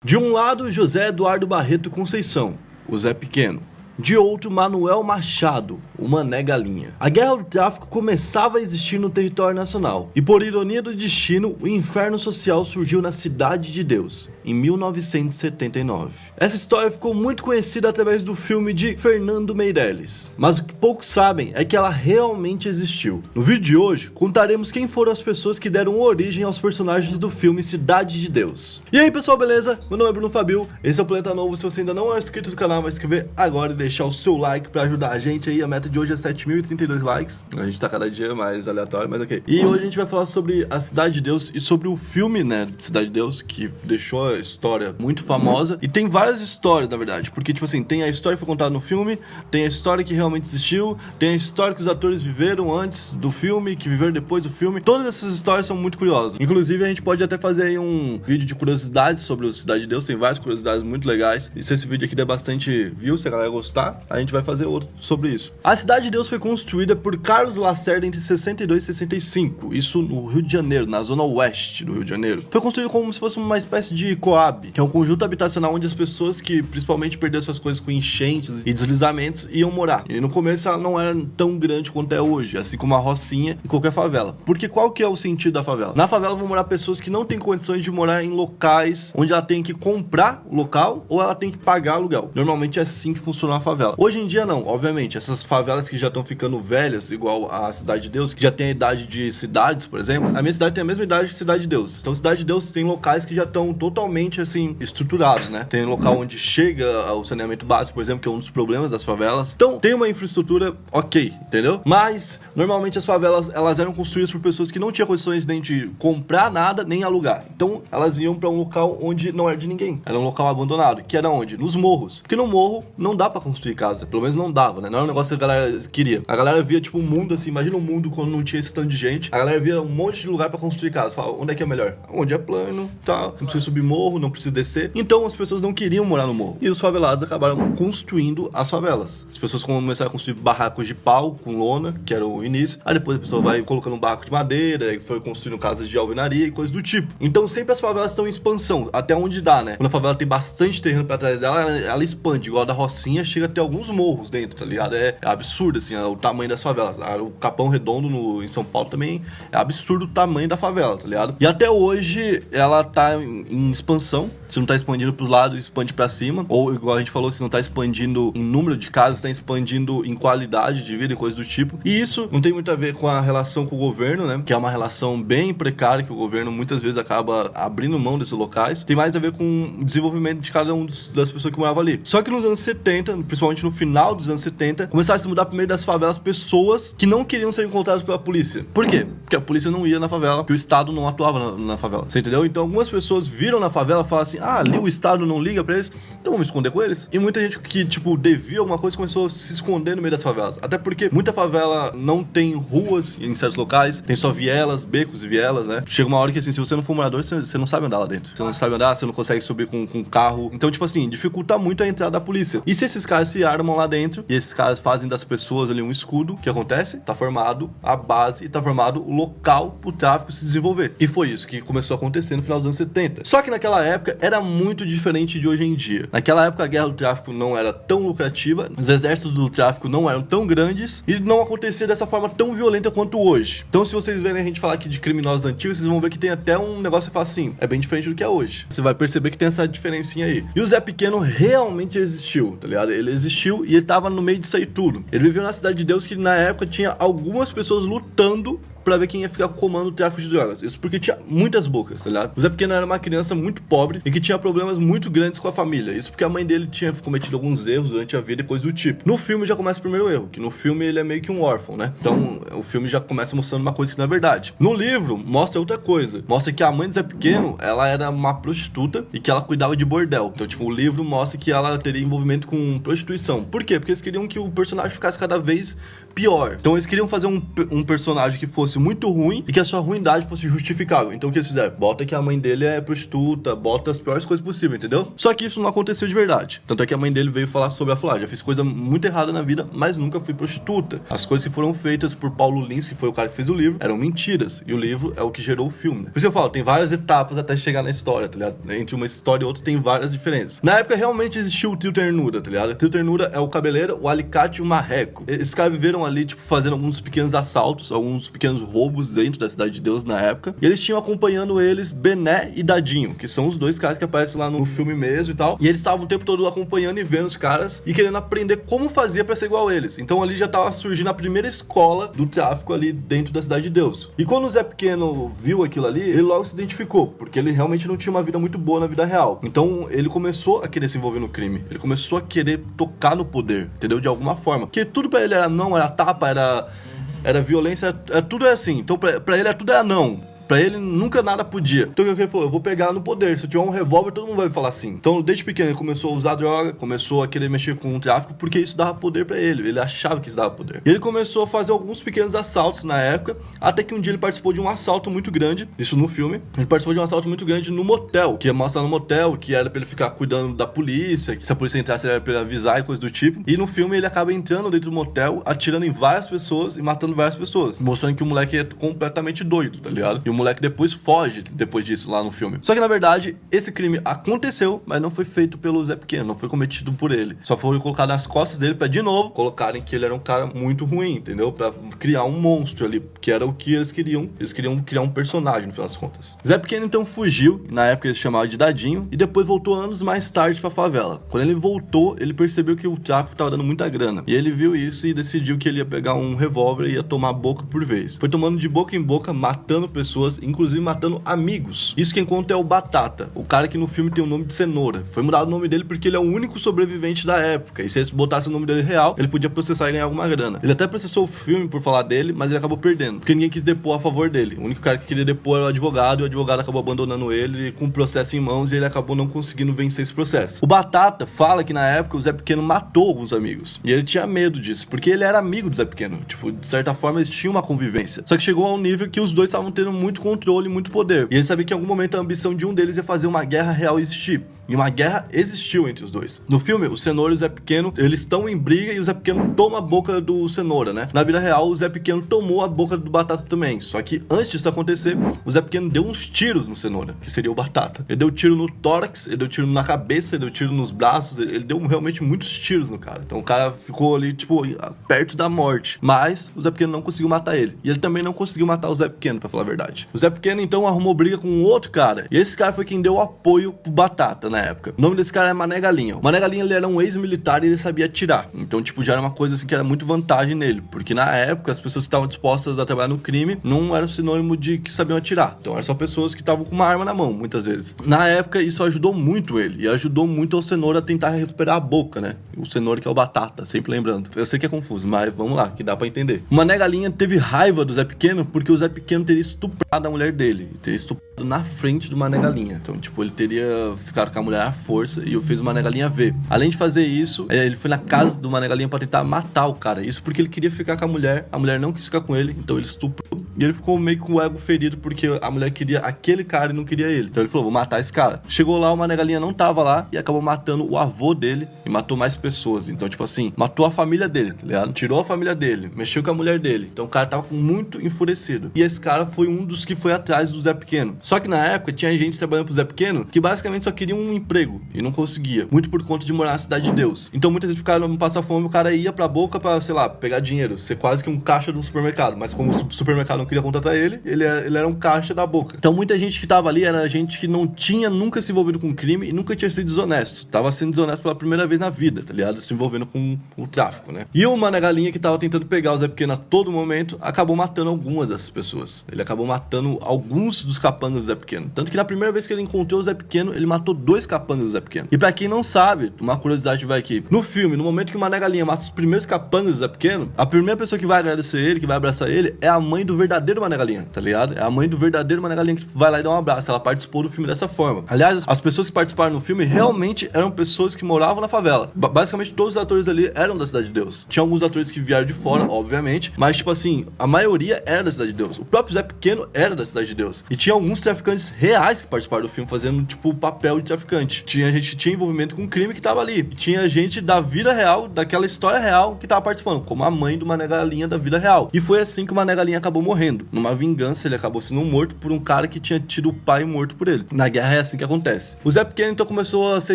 De um lado, José Eduardo Barreto Conceição, o Zé Pequeno. De outro, Manuel Machado, o Mané Galinha. A guerra do tráfico começava a existir no território nacional. E por ironia do destino, o inferno social surgiu na Cidade de Deus, em 1979. Essa história ficou muito conhecida através do filme de Fernando Meirelles. Mas o que poucos sabem é que ela realmente existiu. No vídeo de hoje, contaremos quem foram as pessoas que deram origem aos personagens do filme Cidade de Deus. E aí pessoal, beleza? Meu nome é Bruno Fabio, esse é o Planeta Novo. Se você ainda não é inscrito no canal, vai se inscrever agora e deixar o seu like pra ajudar a gente aí. A meta de hoje é 7.032 likes. A gente tá cada dia mais aleatório, mas ok. E hoje a gente vai falar sobre a Cidade de Deus e sobre o filme, né, de Cidade de Deus, que deixou a história muito famosa. E tem várias histórias, na verdade, porque, tipo assim, tem a história que foi contada no filme, tem a história que realmente existiu, tem a história que os atores viveram antes do filme, que viveram depois do filme. Todas essas histórias são muito curiosas. Inclusive, a gente pode até fazer aí um vídeo de curiosidades sobre a Cidade de Deus. Tem várias curiosidades muito legais. E se esse vídeo aqui der bastante views, se a galera gostar, a gente vai fazer outro sobre isso. A Cidade de Deus foi construída por Carlos Lacerda entre 62 e 65, isso no Rio de Janeiro, na zona oeste do Rio de Janeiro. Foi construído como se fosse uma espécie de Coab, que é um conjunto habitacional onde as pessoas que principalmente perderam suas coisas com enchentes e deslizamentos iam morar. E no começo ela não era tão grande quanto é hoje, assim como a Rocinha em qualquer favela. Porque qual que é o sentido da favela? Na favela vão morar pessoas que não têm condições de morar em locais onde ela tem que comprar o local ou ela tem que pagar aluguel. Normalmente é assim que funciona a favela. Hoje em dia não, obviamente, essas favelas que já estão ficando velhas, igual a Cidade de Deus, que já tem a idade de cidades, por exemplo, a minha cidade tem a mesma idade de Cidade de Deus. Então Cidade de Deus tem locais que já estão totalmente, assim, estruturados, né? Tem local onde chega o saneamento básico, por exemplo, que é um dos problemas das favelas. Então tem uma infraestrutura ok, entendeu? Mas, normalmente as favelas, elas eram construídas por pessoas que não tinham condições nem de comprar nada, nem alugar. Então elas iam pra um local onde não era de ninguém. Era um local abandonado, que era onde? Nos morros. Porque no morro não dá pra construir casa. Pelo menos não dava, né? Não era um negócio que a galera queria. A galera via, tipo, um mundo assim. Imagina um mundo quando não tinha esse tanto de gente. A galera via um monte de lugar pra construir casa. Fala, onde é que é melhor? Onde é plano, tá? Não precisa subir morro, não precisa descer. Então as pessoas não queriam morar no morro. E os favelados acabaram construindo as favelas. As pessoas começaram a construir barracos de pau com lona, que era o início. Aí depois a pessoa vai colocando um barraco de madeira, e foi construindo casas de alvenaria e coisas do tipo. Então sempre as favelas estão em expansão, até onde dá, né? Quando a favela tem bastante terreno pra trás dela, ela expande, igual a da Rocinha, chega a ter alguns morros dentro, tá ligado? É absurdo, assim, o tamanho das favelas. O Capão Redondo em São Paulo também é absurdo o tamanho da favela, tá ligado? E até hoje ela tá em expansão. Se não tá expandindo pros lados, expande pra cima. Ou, igual a gente falou, se não tá expandindo em número de casas, tá expandindo em qualidade de vida e coisas do tipo. E isso não tem muito a ver com a relação com o governo, né? Que é uma relação bem precária, que o governo muitas vezes acaba abrindo mão desses locais. Tem mais a ver com o desenvolvimento de cada um das pessoas que moravam ali. Só que nos anos 70, principalmente no final dos anos 70, começaram a se mudar pro meio das favelas pessoas que não queriam ser encontradas pela polícia. Por quê? Porque a polícia não ia na favela, porque o Estado não atuava na favela. Você entendeu? Então algumas pessoas viram na favela e falaram assim, ah, ali o Estado não liga pra eles, então vamos esconder com eles. E muita gente que, tipo, devia alguma coisa começou a se esconder no meio das favelas. Até porque muita favela não tem ruas em certos locais, tem só vielas, becos e vielas, né? Chega uma hora que, assim, se você não for morador, você não sabe andar lá dentro. Você não sabe andar, você não consegue subir com carro. Então, tipo assim, dificulta muito a entrada da polícia. E se esses caras se armam lá dentro, e esses caras fazem das pessoas ali um escudo, o que acontece? Tá formado a base e tá formado o local pro tráfico se desenvolver. E foi isso que começou a acontecer no final dos anos 70. Só que naquela época era muito diferente de hoje em dia. Naquela época a guerra do tráfico não era tão lucrativa, os exércitos do tráfico não eram tão grandes e não acontecia dessa forma tão violenta quanto hoje. Então se vocês verem a gente falar aqui de criminosos antigos, vocês vão ver que tem até um negócio que fala assim, é bem diferente do que é hoje. Você vai perceber que tem essa diferencinha aí. E o Zé Pequeno realmente existiu, tá ligado? Ele existiu e ele tava no meio disso aí tudo. Ele viveu na Cidade de Deus, que na época tinha algumas pessoas lutando pra ver quem ia ficar com o comando do tráfico de drogas. Isso porque tinha muitas bocas, tá ligado? O Zé Pequeno era uma criança muito pobre e que tinha problemas muito grandes com a família. Isso porque a mãe dele tinha cometido alguns erros durante a vida e coisas do tipo. No filme já começa o primeiro erro, que no filme ele é meio que um órfão, né? Então o filme já começa mostrando uma coisa que não é verdade. No livro, mostra outra coisa. Mostra que a mãe do Zé Pequeno, ela era uma prostituta e que ela cuidava de bordel. Então, tipo, o livro mostra que ela teria envolvimento com prostituição. Por quê? Porque eles queriam que o personagem ficasse cada vez pior. Então eles queriam fazer um personagem que fosse fosse muito ruim e que a sua ruindade fosse justificável. Então o que eles fizeram? Bota que a mãe dele é prostituta, bota as piores coisas possíveis, entendeu? Só que isso não aconteceu de verdade. Tanto é que a mãe dele veio falar sobre a falar, já fiz coisa muito errada na vida, mas nunca fui prostituta. As coisas que foram feitas por Paulo Lins, que foi o cara que fez o livro, eram mentiras. E o livro é o que gerou o filme, né? Por isso eu falo, tem várias etapas até chegar na história, tá ligado? Entre uma história e outra tem várias diferenças. Na época realmente existiu o Tio Ternura, tá ligado? O Tio Ternura é o cabeleiro, o alicate e o marreco. Esses caras viveram ali, tipo, fazendo alguns pequenos assaltos, alguns pequenos roubos dentro da Cidade de Deus na época. E eles tinham acompanhando eles Bené e Dadinho, que são os dois caras que aparecem lá no filme mesmo e tal. E eles estavam o tempo todo acompanhando e vendo os caras e querendo aprender como fazia pra ser igual a eles. Então ali já tava surgindo a primeira escola do tráfico ali dentro da Cidade de Deus. E quando o Zé Pequeno viu aquilo ali, ele logo se identificou, porque ele realmente não tinha uma vida muito boa na vida real. Então ele começou a querer se envolver no crime. Ele começou a querer tocar no poder, entendeu? De alguma forma. Porque tudo pra ele era não, era tapa, era violência, tudo é assim. Então pra ele tudo era não. Pra ele, nunca nada podia. Então o que ele falou? Eu vou pegar no poder. Se eu tiver um revólver, todo mundo vai falar assim. Então, desde pequeno, ele começou a usar droga, começou a querer mexer com o tráfico, porque isso dava poder pra ele. Ele achava que isso dava poder. E ele começou a fazer alguns pequenos assaltos na época, até que um dia ele participou de um assalto muito grande. Isso no filme. Ele participou de um assalto muito grande no motel, que ia mostrar no motel, que era pra ele ficar cuidando da polícia, que se a polícia entrasse era pra ele avisar e coisa do tipo. E no filme ele acaba entrando dentro do motel, atirando em várias pessoas e matando várias pessoas. Mostrando que o moleque é completamente doido, tá ligado? E o moleque depois foge depois disso lá no filme. Só que na verdade, esse crime aconteceu, mas não foi feito pelo Zé Pequeno, não foi cometido por ele. Só foi colocado nas costas dele pra de novo colocarem que ele era um cara muito ruim, entendeu? Pra criar um monstro ali, que era o que eles queriam. Eles queriam criar um personagem no final das contas. Zé Pequeno então fugiu, na época eles chamavam de Dadinho, e depois voltou anos mais tarde pra favela. Quando ele voltou, ele percebeu que o tráfico tava dando muita grana. E ele viu isso e decidiu que ele ia pegar um revólver e ia tomar boca por vez. Foi tomando de boca em boca, matando pessoas, inclusive matando amigos. Isso quem conta é o Batata, o cara que no filme tem o nome de Cenoura. Foi mudado o nome dele porque ele é o único sobrevivente da época, e se eles botassem o nome dele real, ele podia processar e ganhar alguma grana. Ele até processou o filme por falar dele, mas ele acabou perdendo, porque ninguém quis depor a favor dele. O único cara que queria depor era o advogado, e o advogado acabou abandonando ele com o processo em mãos, e ele acabou não conseguindo vencer esse processo. O Batata fala que na época o Zé Pequeno matou alguns amigos, e ele tinha medo disso, porque ele era amigo do Zé Pequeno. Tipo, de certa forma eles tinham uma convivência. Só que chegou a um nível que os dois estavam tendo muito controle, muito poder. E ele sabia que em algum momento a ambição de um deles ia fazer uma guerra real existir. E uma guerra existiu entre os dois. No filme, o Cenoura e o Zé Pequeno, eles estão em briga e o Zé Pequeno toma a boca do Cenoura, né? Na vida real, o Zé Pequeno tomou a boca do Batata também. Só que antes disso acontecer, o Zé Pequeno deu uns tiros no Cenoura, que seria o Batata. Ele deu tiro no tórax, ele deu tiro na cabeça, ele deu tiro nos braços, ele deu realmente muitos tiros no cara. Então o cara ficou ali, tipo, perto da morte. Mas o Zé Pequeno não conseguiu matar ele. E ele também não conseguiu matar o Zé Pequeno, pra falar a verdade. O Zé Pequeno, então, arrumou briga com um outro cara. E esse cara foi quem deu apoio pro Batata, né? Na época. O nome desse cara é Mané Galinha. O Mané Galinha, ele era um ex-militar e ele sabia atirar. Então, tipo, já era uma coisa assim que era muito vantagem nele. Porque na época, as pessoas que estavam dispostas a trabalhar no crime não era sinônimo de que sabiam atirar. Então, eram só pessoas que estavam com uma arma na mão, muitas vezes. Na época, isso ajudou muito ele. E ajudou muito o Cenoura a tentar recuperar a boca, né? O Cenoura que é o Batata, sempre lembrando. Eu sei que é confuso, mas vamos lá, que dá pra entender. O Mané Galinha teve raiva do Zé Pequeno porque o Zé Pequeno teria estuprado a mulher dele. Teria estuprado na frente do Mané Galinha. Então, tipo, ele teria ficado com a mulher à força e eu fiz o Mané Galinha ver. Além de fazer isso, ele foi na casa do Mané Galinha pra tentar matar o cara. Isso porque ele queria ficar com a mulher não quis ficar com ele, então ele estuprou. E ele ficou meio com o ego ferido porque a mulher queria aquele cara e não queria ele. Então ele falou, vou matar esse cara. Chegou lá, o Mané Galinha não tava lá e acabou matando o avô dele e matou mais pessoas. Então, tipo assim, matou a família dele, tá ligado? Tirou a família dele, mexeu com a mulher dele. Então o cara tava muito enfurecido. E esse cara foi um dos que foi atrás do Zé Pequeno. Só que na época tinha gente trabalhando pro Zé Pequeno que basicamente só queria um emprego e não conseguia. Muito por conta de morar na Cidade de Deus. Então muitas vezes o cara não passa fome, o cara ia pra boca pra, sei lá, pegar dinheiro. Ser quase que um caixa do supermercado. Mas como o supermercado não queria contratar ele, ele era um caixa da boca. Então muita gente que tava ali era gente que não tinha nunca se envolvido com crime e nunca tinha sido desonesto. Tava sendo desonesto pela primeira vez na vida, tá ligado? Se envolvendo com o tráfico, né? E o Mané Galinha, que tava tentando pegar o Zé Pequeno a todo momento, acabou matando algumas dessas pessoas. Ele acabou matando alguns dos capangas do Zé Pequeno. Tanto que na primeira vez que ele encontrou o Zé Pequeno, ele matou 2 primeiros capangas do Zé Pequeno. E pra quem não sabe, uma curiosidade vai aqui. No filme, no momento que o Mané Galinha mata os primeiros capangas do Zé Pequeno, a primeira pessoa que vai agradecer ele, que vai abraçar ele, é a mãe do verdadeiro Mané Galinha, tá ligado? É a mãe do verdadeiro Mané Galinha que vai lá e dá um abraço. Ela participou do filme dessa forma. Aliás, as pessoas que participaram no filme realmente eram pessoas que moravam na favela. Basicamente, todos os atores ali eram da Cidade de Deus. Tinha alguns atores que vieram de fora, obviamente, mas, tipo assim, a maioria era da Cidade de Deus. O próprio Zé Pequeno era da Cidade de Deus. E tinha alguns traficantes reais que participaram do filme, fazendo, tipo, o papel de traficante. Tinha gente que tinha envolvimento com crime que tava ali. E tinha gente da vida real, daquela história real, que tava participando, como a mãe do Mané Galinha da vida real. E foi assim que o Mané Galinha acabou morrendo. Numa vingança, ele acabou sendo morto por um cara que tinha tido o pai morto por ele. Na guerra é assim que acontece. O Zé Pequeno, então, começou a ser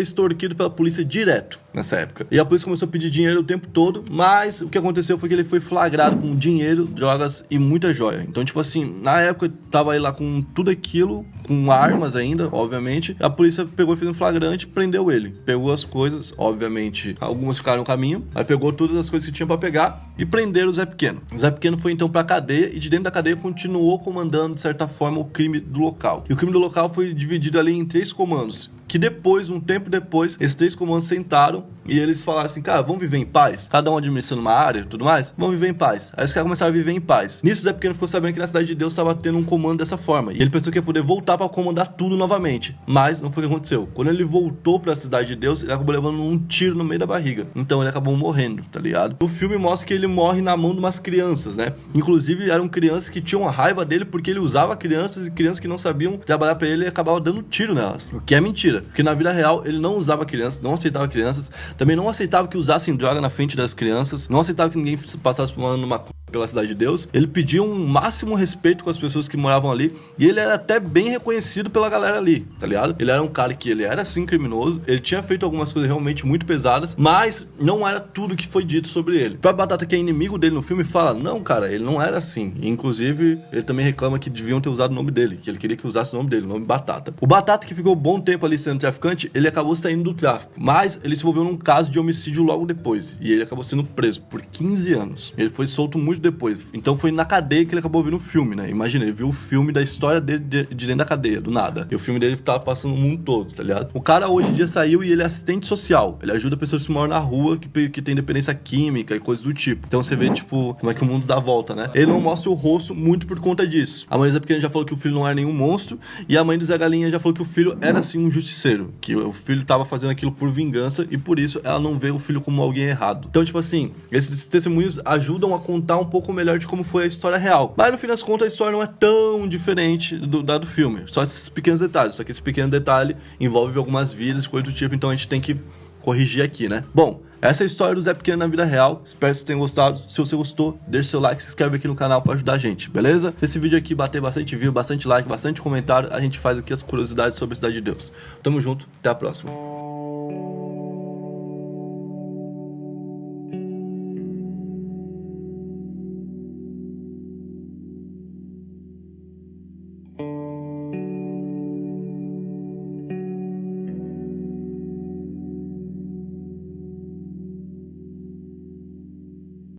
extorquido pela polícia direto nessa época. E a polícia começou a pedir dinheiro o tempo todo, mas o que aconteceu foi que ele foi flagrado com dinheiro, drogas e muita joia. Então, tipo assim, na época, tava aí lá com tudo aquilo, com armas ainda, obviamente. A polícia pegou e fez um flagrante, prendeu ele. Pegou as coisas, obviamente, algumas ficaram no caminho, aí pegou todas as coisas que tinha pra pegar e prenderam o Zé Pequeno. O Zé Pequeno foi então pra cadeia e de dentro da cadeia continuou comandando, de certa forma, o crime do local. E o crime do local foi dividido ali em 3 comandos. Que depois, um tempo depois, esses 3 comandos sentaram e eles falaram assim, cara, vamos viver em paz? Cada um administrando uma área e tudo mais? Vamos viver em paz. Aí os caras começaram a viver em paz. Nisso, o Zé Pequeno ficou sabendo que na Cidade de Deus estava tendo um comando dessa forma. E ele pensou que ia poder voltar para comandar tudo novamente. Mas não foi o que aconteceu. Quando ele voltou para a Cidade de Deus, ele acabou levando um tiro no meio da barriga. Então ele acabou morrendo, tá ligado? O filme mostra que ele morre na mão de umas crianças, né? Inclusive, eram crianças que tinham raiva dele porque ele usava crianças e crianças que não sabiam trabalhar para ele e acabava dando tiro nelas. O que é mentira. Porque na vida real, ele não usava crianças, não aceitava crianças, também não aceitava que usassem droga na frente das crianças, não aceitava que ninguém passasse fumando uma pela Cidade de Deus. Ele pedia um máximo respeito com as pessoas que moravam ali e ele era até bem reconhecido pela galera ali, tá ligado? Ele era um cara que ele era sim criminoso, ele tinha feito algumas coisas realmente muito pesadas, mas não era tudo que foi dito sobre ele. O próprio Batata, que é inimigo dele no filme, fala, não, cara, ele não era assim. E, inclusive, ele também reclama que deviam ter usado o nome dele, que ele queria que usasse o nome dele, o nome Batata. O Batata, que ficou um bom tempo ali sendo traficante, ele acabou saindo do tráfico, mas ele se envolveu num caso de homicídio logo depois, e ele acabou sendo preso por 15 anos. Ele foi solto muito depois, então foi na cadeia que ele acabou vendo o filme, né? Imagina, ele viu o filme da história dele de dentro da cadeia, do nada. E o filme dele tava passando no mundo todo, tá ligado? O cara hoje em dia saiu e ele é assistente social. Ele ajuda pessoas que moram na rua, que tem dependência química e coisas do tipo. Então você vê, tipo, como é que o mundo dá volta, né? Ele não mostra o rosto muito por conta disso. A mãe do Zé Pequeno já falou que o filho não era nenhum monstro, e a mãe do Zé Galinha já falou que o filho era, assim, um justiceiro. Que o filho tava fazendo aquilo por vingança, e por isso ela não vê o filho como alguém errado. Então, tipo assim, esses testemunhos ajudam a contar um pouco melhor de como foi a história real. Mas no fim das contas, a história não é tão diferente da do filme. Só esses pequenos detalhes. Só que esse pequeno detalhe envolve algumas vidas e coisas do tipo, então a gente tem que corrigir aqui, né? Bom, essa é a história do Zé Pequeno na vida real. Espero que vocês tenham gostado. Se você gostou, deixa seu like, se inscreve aqui no canal pra ajudar a gente, beleza? Esse vídeo aqui bater bastante view, bastante like, bastante comentário, a gente faz aqui as curiosidades sobre a Cidade de Deus. Tamo junto, até a próxima.